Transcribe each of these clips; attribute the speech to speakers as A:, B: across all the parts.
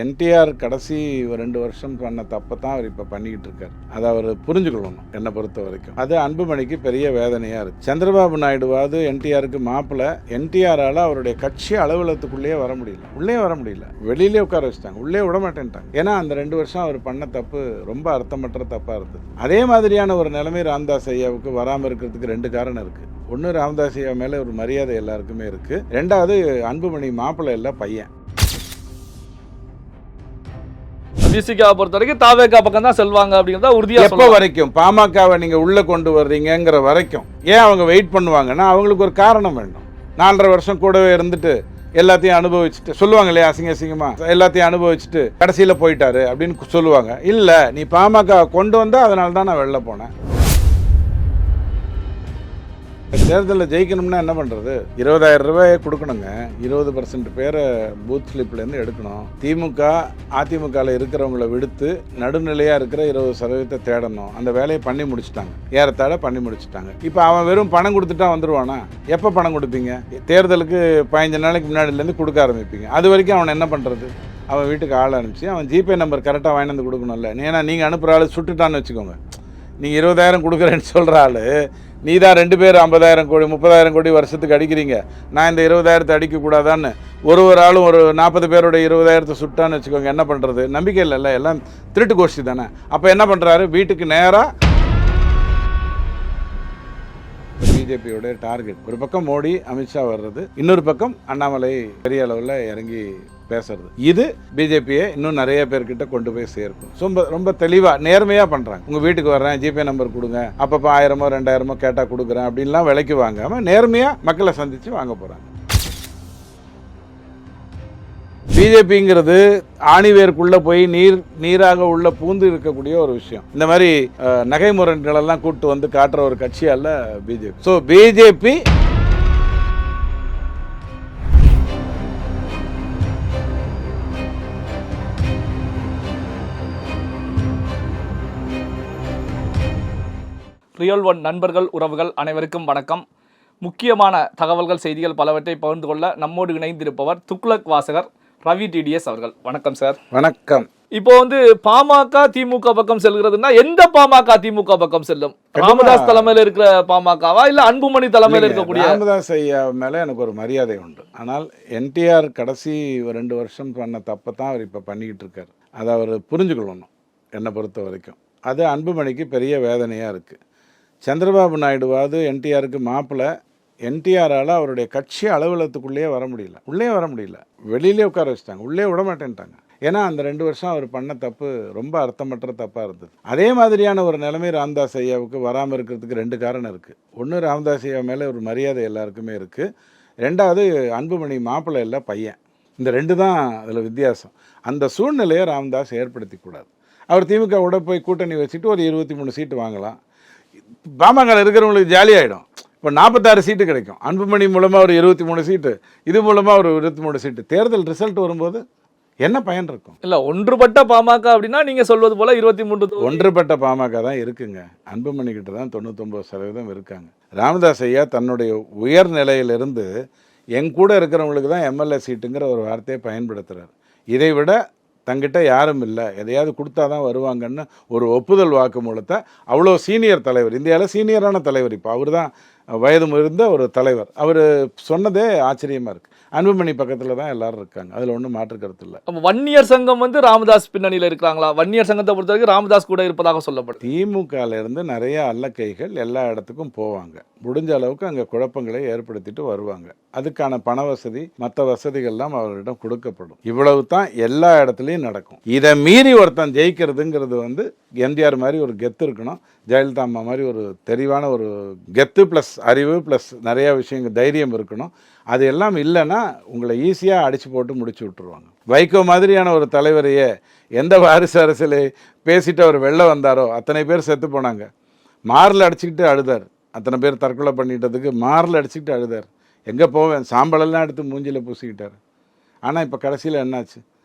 A: என்டிஆர் கடைசி 2 வருஷம் பண்ண தப்பை தான் அவர் இப்போ பண்ணிக்கிட்டு இருக்காரு. அதை அவர் புரிஞ்சுக்கொள்ளணும். என்னை பொறுத்த வரைக்கும் அது அன்புமணிக்கு பெரிய வேதனையாக இருக்குது. சந்திரபாபு நாயுடுவாது என்டிஆருக்கு மாப்பிள்ளை. என்டிஆரால் அவருடைய கட்சி அலுவலகத்துக்குள்ளேயே வர முடியல, உள்ளே வர முடியல, வெளியிலே உட்கார வச்சுட்டாங்க, உள்ளே விட மாட்டேன்ட்டாங்க. ஏன்னா அந்த 2 வருஷம் அவர் பண்ண தப்பு ரொம்ப அர்த்தமற்ற தப்பாக இருந்தது. அதே மாதிரியான ஒரு நிலைமை ராமதாஸ் ஐயாவுக்கு வராமல் இருக்கிறதுக்கு 2 காரணம் இருக்குது. ஒன்று, ராமதாஸ் ஐயா மேலே ஒரு மரியாதை எல்லாருக்குமே இருக்குது. 2வது, அன்புமணி மாப்பிள்ளை இல்லை, பையன்.
B: விசிகா பொறுத்த வரைக்கும் தாவேகா பக்கம் தான் செல்வாங்க அப்படிங்கிறத உறுதியாக
A: எப்போ வரைக்கும் பாமகவை நீங்கள் உள்ளே கொண்டு வர்றீங்கிற வரைக்கும் ஏன் அவங்க வெயிட் பண்ணுவாங்கன்னா அவங்களுக்கு ஒரு காரணம் வேண்டும். 4.5 வருஷம் கூடவே இருந்துட்டு எல்லாத்தையும் அனுபவிச்சுட்டு சொல்லுவாங்க இல்லையா, அசிங்கமா எல்லாத்தையும் அனுபவிச்சுட்டு கடைசியில் போயிட்டாரு அப்படின்னு சொல்லுவாங்க. இல்லை, நீ பாமக கொண்டு வந்தா அதனால தான் நான் வெளில போனேன். தேர்தலில் ஜெயிக்கணும்னா என்ன பண்ணுறது? 20,000 ரூபாயை கொடுக்கணுங்க. 20% பேரை பூத் ஸ்லிப்லேருந்து எடுக்கணும். திமுக அதிமுகவில் இருக்கிறவங்கள விடுத்து நடுநிலையாக இருக்கிற 20% தேடணும். அந்த வேலையை பண்ணி முடிச்சுட்டாங்க, ஏறத்தாழ பண்ணி முடிச்சுட்டாங்க. இப்போ அவன் வெறும் பணம் கொடுத்துட்டா வந்துடுவானா? எப்போ பணம் கொடுப்பீங்க? தேர்தலுக்கு 15 நாளைக்கு முன்னாடிலேருந்து கொடுக்க ஆரம்பிப்பீங்க. அது வரைக்கும் அவன் என்ன பண்ணுறது? அவன் வீட்டுக்கு ஆள் அனுப்பிச்சு அவன் ஜிபே நம்பர் கரெக்டாக வாங்கி வந்து கொடுக்கணும்ல. ஏன்னா நீங்கள் அனுப்புகிற ஆள் சுட்டுட்டான்னு வச்சுக்கோங்க. நீங்கள் 20,000 கொடுக்குறேன்னு சொல்கிற ஆள் நீ தான் 2 பேர் 50,000 கோடி 30,000 கோடி வருஷத்துக்கு அடிக்கிறீங்க, நான் இந்த 20,000 அடிக்கக்கூடாதான்னு ஒரு ஆளும் ஒரு 40 பேரோட 20,000 சுட்டான்னு வச்சுக்கோங்க. என்ன பண்ணுறது? நம்பிக்கை இல்லைல்ல, எல்லாம் திருட்டு கோஷ்டி தானே. அப்போ என்ன பண்ணுறாரு? வீட்டுக்கு நேராக பிஜேபியோட டார்கெட். ஒரு பக்கம் மோடி அமித்ஷா வர்றது, இன்னொரு பக்கம் அண்ணாமலை பெரிய அளவில் இறங்கி பேசுறது. இது பிஜேபியை இன்னும் நிறைய பேர்கிட்ட கொண்டு போய் சேர்க்கும். ரொம்ப தெளிவாக நேர்மையாக பண்ணுறாங்க. உங்கள் வீட்டுக்கு வர்றேன், ஜிபே நம்பர் கொடுங்க, அப்பப்போ 1000மோ 2000மோ கேட்டால் கொடுக்குறேன் அப்படின்லாம் விலைக்கு வாங்காமல் நேர்மையாக மக்களை சந்தித்து வாங்க போகிறாங்க. பிஜேபிங்கிறது ஆணிவேருக்குள்ளே போய் நீராக உள்ள பூந்து இருக்கக்கூடிய ஒரு விஷயம். இந்த மாதிரி நகை முரண்களெல்லாம் கூப்பிட்டு வந்து காட்டுற ஒரு கட்சி அல்ல BJP. So BJP
B: real one நண்பர்கள், உறவுகள் அனைவருக்கும் வணக்கம். முக்கியமான தகவல்கள், செய்திகள் பலவற்றை பகிர்ந்து கொள்ள நம்மோடு இணைந்திருப்பவர் துக்ளக் வாசகர் ரவி டிடிஎஸ் அவர்கள். வணக்கம் சார்.
A: வணக்கம்.
B: இப்போ பாமக திமுக பக்கம் செல்கிறதுனா எந்த பாமக திமுக பக்கம் செல்லும்? ராமதாஸ் தலைமையில் இருக்கிற பாமகவா இல்ல அன்புமணி தலைமையில் இருக்கக்கூடிய?
A: ராமதாஸ் ஐயா மேல எனக்கு ஒரு மரியாதை உண்டு. ஆனால் என்டிஆர் கடைசி 2 வருஷம் பண்ண தப்பை தான் அவர் இப்போ பண்ணிக்கிட்டு இருக்காரு. அதை அவர் புரிஞ்சுக்கொள்ளணும். என்னை பொறுத்த வரைக்கும் அது அன்புமணிக்கு பெரிய வேதனையாக இருக்குது. சந்திரபாபு நாயுடுவாது என்டிஆருக்கு மாப்பிள்ளை. என்டிஆரால் அவருடைய கட்சி அலுவலகத்துக்குள்ளேயே வர முடியல, உள்ளே வர முடியல, வெளியிலே உட்கார வச்சுட்டாங்க, உள்ளே விட மாட்டேன்ட்டாங்க. ஏன்னா அந்த 2 வருஷம் அவர் பண்ண தப்பு ரொம்ப அர்த்தமற்ற தப்பாக இருந்தது. அதே மாதிரியான ஒரு நிலைமை ராமதாஸ் ஐயாவுக்கு வராமல் இருக்கிறதுக்கு 2 காரணம் இருக்குது. ஒன்று, ராமதாஸ் ஐயா மேலே ஒரு மரியாதை எல்லாருக்குமே இருக்குது. 2வது, அன்புமணி மாப்பிள்ளை இல்லை, பையன். இந்த 2 தான் அதில் வித்தியாசம். அந்த சூழ்நிலையை ராமதாஸ் ஏற்படுத்திக்கூடாது. அவர் திமுக கூட போய் கூட்டணி வச்சுட்டு ஒரு 23 சீட்டு வாங்கலாம். பாமக இருக்கிறவங்களுக்கு ஜாலியாகிடும். இப்போ 46 சீட்டு கிடைக்கும். அன்புமணி மூலமாக ஒரு 23 சீட்டு, இது மூலமாக ஒரு 23 சீட்டு. தேர்தல் ரிசல்ட் வரும்போது என்ன பயன் இருக்கும்? இல்லை, ஒன்றுபட்ட பாமக அப்படின்னா நீங்கள் சொல்வது போல் 23 ஒன்றுபட்ட பாமக தான் இருக்குங்க. அன்புமணி கிட்ட தான் 99% இருக்காங்க. ராமதாஸ் ஐயா தன்னுடைய உயர் நிலையிலிருந்து என் கூட இருக்கிறவங்களுக்கு தான் எம்எல்ஏ சீட்டுங்கிற ஒரு வார்த்தையை பயன்படுத்துகிறார். இதை விட தங்கிட்ட யாரும் இல்லை, எதையாவது கொடுத்தா தான் வருவாங்கன்னு ஒரு ஒப்புதல் வாக்குமூலத்தை அவ்வளோ சீனியர் தலைவர், இந்தியாவில் சீனியரான தலைவர், இப்போ அவர் தான் வயது முதிர்ந்த ஒரு தலைவர், அவர் சொன்னதே ஆச்சரியமாக இருக்குது. அன்புமணி பக்கத்தில் தான் எல்லாரும் இருக்காங்க, அதில் ஒன்றும் மாற்று கருத்து இல்லை.
B: வன்னியர் சங்கம் ராமதாஸ் பின்னணியில் இருக்கிறாங்களா? வன்னியர் சங்கத்தை பொறுத்த வரைக்கும் ராமதாஸ் கூட இருப்பதாக சொல்லப்படும்.
A: திமுகலேருந்து நிறைய அல்லக்கைகள் எல்லா இடத்துக்கும் போவாங்க, முடிஞ்ச அளவுக்கு அங்கே குழப்பங்களை ஏற்படுத்திட்டு வருவாங்க. அதுக்கான பண வசதி மற்ற வசதிகள்லாம் அவர்களிடம் கொடுக்கப்படும். இவ்வளவு தான் எல்லா இடத்துலையும் நடக்கும். இதை மீறி ஒருத்தன் ஜெயிக்கிறதுங்கிறது எம்ஜிஆர் மாதிரி ஒரு கெத்து இருக்கணும், ஜெயலலிதா அம்மா மாதிரி ஒரு தெளிவான ஒரு கெத்து ப்ளஸ் அறிவு ப்ளஸ் நிறையா விஷயங்கள் தைரியம் இருக்கணும். அது எல்லாம் இல்லைன்னா உங்களை ஈஸியாக அடித்து போட்டு முடிச்சு விட்டுருவாங்க. வைகோ மாதிரியான ஒரு தலைவரையே எந்த வாரிசு அரசியலை பேசிட்டு அவர் வெளில வந்தாரோ அத்தனை பேர் செத்து போனாங்க. மாரில் அடிச்சுக்கிட்டு அழுதார். அத்தனை பேர் தற்கொலை பண்ணிட்டதுக்கு மாரில் அடிச்சுக்கிட்டு அழுதார். எங்கே போவேன், சாம்பலெல்லாம் எடுத்து மூஞ்சியில் பூசிக்கிட்டார். ஆனால் இப்போ கடைசியில் என்னாச்சு?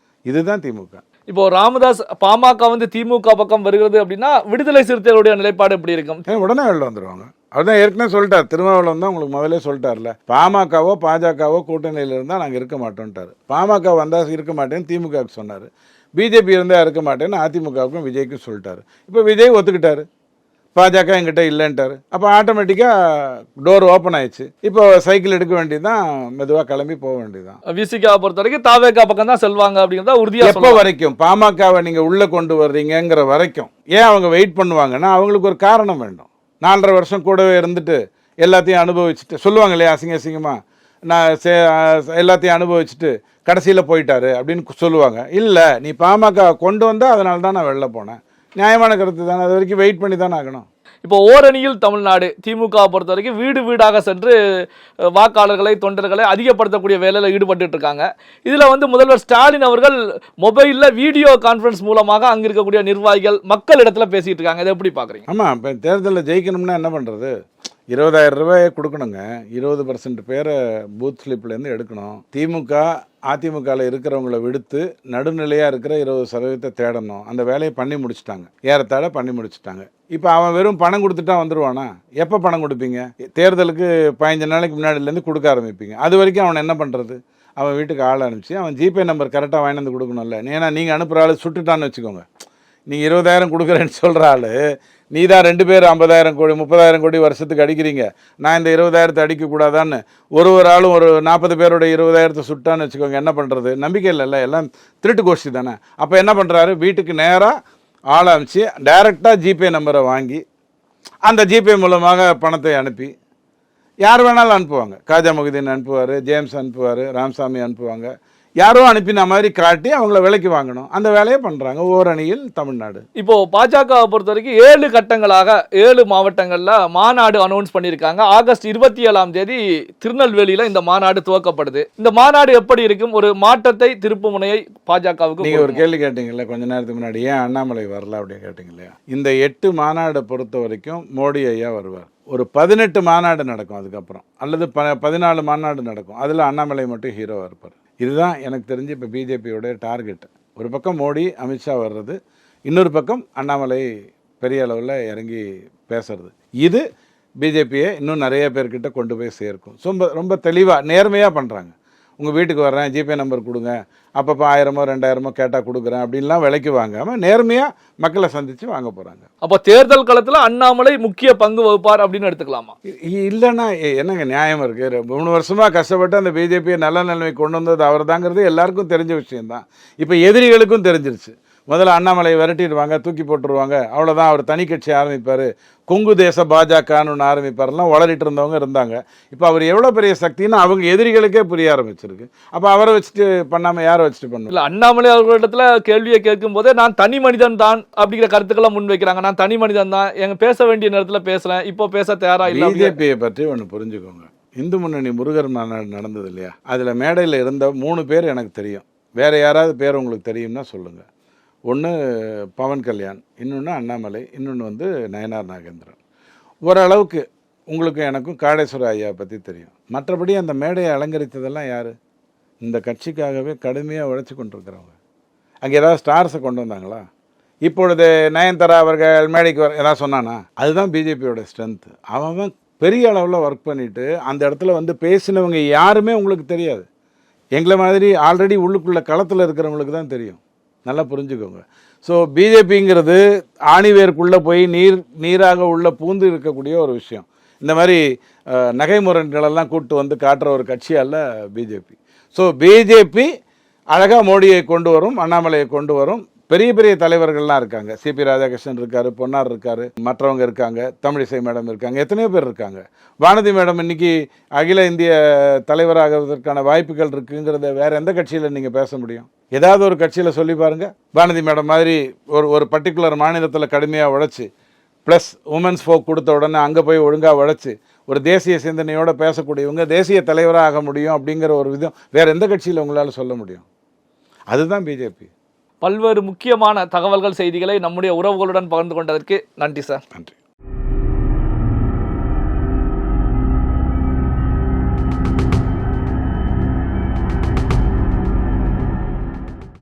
A: இதுதான் திமுக.
B: இப்போ ராமதாஸ் பாமக திமுக பக்கம் வருகிறது அப்படின்னா விடுதலை சிறுத்தைகளுடைய நிலைப்பாடு எப்படி இருக்கும்?
A: உடனே வெளில வந்துடுவாங்க. அவர் தான் ஏற்கனவே சொல்லிட்டார். திருமாவளவன் தான் உங்களுக்கு முதலே சொல்லிட்டார்ல, பாமகவோ பாஜகவோ கூட்டணியில் இருந்தால் நாங்கள் இருக்க மாட்டோம்ட்டார். பாமக வந்தால் இருக்க மாட்டேன்னு திமுகவுக்கு சொன்னார். பிஜேபி இருந்தால் இருக்க மாட்டேன்னு அதிமுகவுக்கும் விஜய்க்கும் சொல்லிட்டாரு. இப்போ விஜய் ஒத்துக்கிட்டாரு, பாஜக எங்கிட்ட இல்லைன்ட்டார். அப்போ ஆட்டோமேட்டிக்காக டோர் ஓப்பன் ஆயிடுச்சு. இப்போ சைக்கிள் எடுக்க வேண்டியதுதான், மெதுவாக கிளம்பி போக வேண்டியதுதான்.
B: விசிகா பொறுத்த வரைக்கும் தாவேகா பக்கம் தான் செல்வாங்க அப்படிங்கிறத உறுதியாக
A: எப்போ வரைக்கும் பாமகவை நீங்கள் உள்ளே கொண்டு வர்றீங்கிற வரைக்கும். ஏன் அவங்க வெயிட் பண்ணுவாங்கன்னா அவங்களுக்கு ஒரு காரணம் வேண்டும். 4.5 வருஷம் கூடவே இருந்துட்டு எல்லாத்தையும் அனுபவிச்சுட்டு சொல்லுவாங்க இல்லையா, அசிங்கமாக நான் எல்லாத்தையும் அனுபவிச்சுட்டு கடைசியில் போயிட்டாரு அப்படின்னு சொல்லுவாங்க. இல்லை, நீ பாமக கொண்டு வந்தால் அதனால தான் நான் வெளில போனேன். நியாயமான கருத்து தானே, அது வரைக்கும் வெயிட் பண்ணி தானே ஆகணும்.
B: இப்போ ஓரணியில் தமிழ்நாடு திமுக பொறுத்த வரைக்கும் வீடு வீடாக சென்று வாக்காளர்களை தொண்டர்களை அதிகப்படுத்தக்கூடிய வேலையில் ஈடுபட்டு இருக்காங்க. இதில் வந்து முதல்வர் ஸ்டாலின் அவர்கள் மொபைலில் வீடியோ கான்ஃபரன்ஸ் மூலமாக அங்கே இருக்கக்கூடிய நிர்வாகிகள் மக்கள் இடத்துல பேசிட்டு இருக்காங்க. இதை எப்படி பார்க்குறீங்க?
A: ஆமாம், இப்போ தேர்தலில் ஜெயிக்கணும்னா என்ன பண்ணுறது? 20,000 ரூபாயை கொடுக்கணுங்க. 20% பேரை பூத் ஸ்லிப்லேருந்து எடுக்கணும். திமுக அதிமுகவில் இருக்கிறவங்கள விடுத்து நடுநிலையாக இருக்கிற 20% தேடணும். அந்த வேலையை பண்ணி முடிச்சுட்டாங்க, ஏறத்தாழ பண்ணி முடிச்சுட்டாங்க. இப்போ அவன் வெறும் பணம் கொடுத்துட்டா வந்துடுவானா? எப்போ பணம் கொடுப்பீங்க? தேர்தலுக்கு 15 நாளைக்கு முன்னாடிலேருந்து கொடுக்க ஆரம்பிப்பீங்க. அது வரைக்கும் அவன் என்ன பண்ணுறது? அவன் வீட்டுக்கு ஆள் அனுப்பிச்சு அவன் ஜிபே நம்பர் கரெக்டாக வாங்கி வந்து கொடுக்கணும்ல. ஏன்னா நீங்கள் அனுப்புகிற ஆள் சுட்டுட்டான்னு வச்சுக்கோங்க. நீங்கள் 20,000 கொடுக்குறேன்னு சொல்கிற ஆள் நீ தான் 2 பேர் 50,000 கோடி 30,000 கோடி வருஷத்துக்கு அடிக்கிறீங்க, நான் இந்த 20,000 அடிக்கக்கூடாதான்னு ஒரு ஆளும் ஒரு 40 பேரோட 20,000 சுட்டான்னு வச்சுக்கோங்க. என்ன பண்ணுறது? நம்பிக்கை இல்லைல்ல, எல்லாம் திருட்டு கோஷ்டி தானே. அப்போ என்ன பண்ணுறாரு? வீட்டுக்கு நேராக ஆளை அனுப்பிச்சு டைரெக்டாக ஜிபே நம்பரை வாங்கி அந்த ஜிபே மூலமாக பணத்தை அனுப்பி யார் வேணாலும் அனுப்புவாங்க. காஜா மொஹிதீன் அனுப்புவார், ஜேம்ஸ் அனுப்புவார், ராமசாமி அனுப்புவாங்க. யாரோ அனுப்பின மாதிரி காட்டி அவங்கள விலைக்கு வாங்கணும். அந்த வேலையை பண்ணுறாங்க ஓரணியில் தமிழ்நாடு.
B: இப்போ பாஜகவை பொறுத்த வரைக்கும் 7 கட்டங்களாக 7 மாவட்டங்களில் மாநாடு அனௌன்ஸ் பண்ணியிருக்காங்க. ஆகஸ்ட் 27ஆம் தேதி திருநெல்வேலியில் இந்த மாநாடு துவக்கப்படுது. இந்த மாநாடு எப்படி இருக்கும்? ஒரு மாற்றத்தை திருப்பு முனையை பாஜகவுக்கு.
A: நீங்கள் ஒரு கேள்வி கேட்டீங்கல்ல கொஞ்ச நேரத்துக்கு முன்னாடி, ஏன் அண்ணாமலை வரல அப்படின்னு கேட்டீங்க இல்லையா? இந்த 8 மாநாடை பொறுத்த வரைக்கும் மோடி ஐயா வருவார். ஒரு 18 மாநாடு நடக்கும் அதுக்கப்புறம், அல்லது 14 மாநாடு நடக்கும். அதில் அண்ணாமலை மட்டும் ஹீரோவாக இருப்பார். இதுதான் எனக்கு தெரிஞ்சு இப்போ பிஜேபியோடைய டார்கெட். ஒரு பக்கம் மோடி அமித்ஷா வர்றது, இன்னொரு பக்கம் அண்ணாமலை பெரிய அளவில் இறங்கி பேசுறது. இது பிஜேபியை இன்னும் நிறைய பேர்கிட்ட கொண்டு போய் சேர்க்கும். ரொம்ப தெளிவாக நேர்மையாக பண்ணுறாங்க. உங்கள் வீட்டுக்கு வர்றேன், ஜிபே நம்பர் கொடுங்க, அப்பப்போ 1000மோ 2000மோ கேட்டால் கொடுக்குறேன் அப்படின்லாம் விலைக்கு வாங்காமல் நேர்மையாக மக்களை சந்தித்து வாங்க போகிறாங்க.
B: அப்போ தேர்தல் காலத்தில் அண்ணாமலை முக்கிய பங்கு வகுப்பார் அப்படின்னு எடுத்துக்கலாமா?
A: இல்லைன்னா என்னங்க நியாயம் இருக்குது? 3 வருஷமாக கஷ்டப்பட்டு அந்த பிஜேபியை நல்ல நிலைமை கொண்டு வந்தது அவர் தாங்கிறது எல்லாருக்கும் தெரிஞ்ச விஷயம்தான். இப்போ எதிரிகளுக்கும் தெரிஞ்சிருச்சு. முதல்ல அண்ணாமலை விரட்டிடுவாங்க, தூக்கி போட்டுருவாங்க, அவ்வளோதான். அவர் தனி கட்சி ஆரம்பிப்பார், கொங்கு தேச பாஜகன்னு ஒன்று ஆரம்பிப்பார்லாம் வளரிட்டு இருந்தவங்க இருந்தாங்க. இப்போ அவர் எவ்வளோ பெரிய சக்தின்னு அவங்க எதிரிகளுக்கே புரிய ஆரம்பிச்சிருக்கு. அப்போ அவரை வச்சுட்டு பண்ணாமல் யாரை வச்சுட்டு பண்ணணும்?
B: இல்லை, அண்ணாமலை அவர்களிடத்துல கேள்வியை கேட்கும் போதே நான் தனி மனிதன் தான் அப்படிங்கிற கருத்துக்கெல்லாம் முன் வைக்கிறாங்க. நான் தனி மனிதன் தான், எங்க பேச வேண்டிய நேரத்தில் பேசுகிறேன், இப்போ பேச தயாரா இல்லை.
A: பிஜேபியை பற்றி ஒன்று புரிஞ்சுக்கோங்க. இந்து முன்னணி முருகர் மாநாடு நடந்தது இல்லையா? அதில் மேடையில் இருந்த 3 பேர் எனக்கு தெரியும். வேறு யாராவது பேர் உங்களுக்கு தெரியும்னா சொல்லுங்கள். ஒன்று பவன் கல்யாண், இன்னொன்று அண்ணாமலை, இன்னொன்று வந்து நயனார் நாகேந்திரன். ஓரளவுக்கு உங்களுக்கும் எனக்கும் காடேஸ்வர ஐயா பற்றி தெரியும். மற்றபடி அந்த மேடையை அலங்கரித்ததெல்லாம் யார்? இந்த கட்சிக்காகவே கடுமையாக உழைச்சி கொண்டிருக்கிறவங்க. அங்கே ஏதாவது ஸ்டார்ஸை கொண்டு வந்தாங்களா? இப்பொழுது நயன்தாரா அவர்கள் மேடைக்கு ஏதாவது சொன்னானா? அதுதான் பிஜேபியோட ஸ்ட்ரென்த்து. அவன் பெரிய அளவில் ஒர்க் பண்ணிவிட்டு அந்த இடத்துல வந்து பேசினவங்க யாருமே உங்களுக்கு தெரியாது. எங்களை மாதிரி ஆல்ரெடி உள்ளுக்குள்ளே களத்தில் இருக்கிறவங்களுக்கு தான் தெரியும். நல்லா புரிஞ்சுக்கோங்க. ஸோ பிஜேபிங்கிறது ஆணிவேருக்குள்ளே போய் நீராக உள்ள பூந்து இருக்கக்கூடிய ஒரு விஷயம். இந்த மாதிரி நகை முரண்களெல்லாம் கூப்பிட்டு வந்து காட்டுற ஒரு கட்சி அல்ல பிஜேபி. ஸோ பிஜேபி அழகாக மோடியை கொண்டு வரும், அண்ணாமலையை கொண்டு வரும். பெரிய பெரிய தலைவர்கள்லாம் இருக்காங்க. சிபி ராதாகிருஷ்ணன் இருக்கார், பொன்னார் இருக்கார், மற்றவங்க இருக்காங்க, தமிழிசை மேடம் இருக்காங்க, எத்தனையோ பேர் இருக்காங்க. வானதி மேடம் இன்னைக்கு அகில இந்திய தலைவராகிறதுக்கான வாய்ப்புகள் இருக்குங்கிறத வேறு எந்த கட்சியில் நீங்கள் பேச முடியும்? ஏதாவது ஒரு கட்சியில் சொல்லி பாருங்கள். வானதி மேடம் மாதிரி ஒரு பர்டிகுலர் மாநிலத்தில் கடுமையாக உழைச்சி ப்ளஸ் உமன்ஸ் ஃபோக் கொடுத்த உடனே அங்கே போய் ஒழுங்காக உழைச்சி ஒரு தேசிய சிந்தனையோடு பேசக்கூடியவங்க தேசிய தலைவராக ஆக முடியும் அப்படிங்கிற ஒரு விதம் வேறு எந்த கட்சியில் உங்களால் சொல்ல முடியும்? அதுதான் பிஜேபி.
B: பல்வேறு முக்கியமான தகவல்கள் செய்திகளை நம்முடைய உறவுகளுடன் பகிர்ந்து கொண்டதற்கு நன்றி சார்.
A: நன்றி.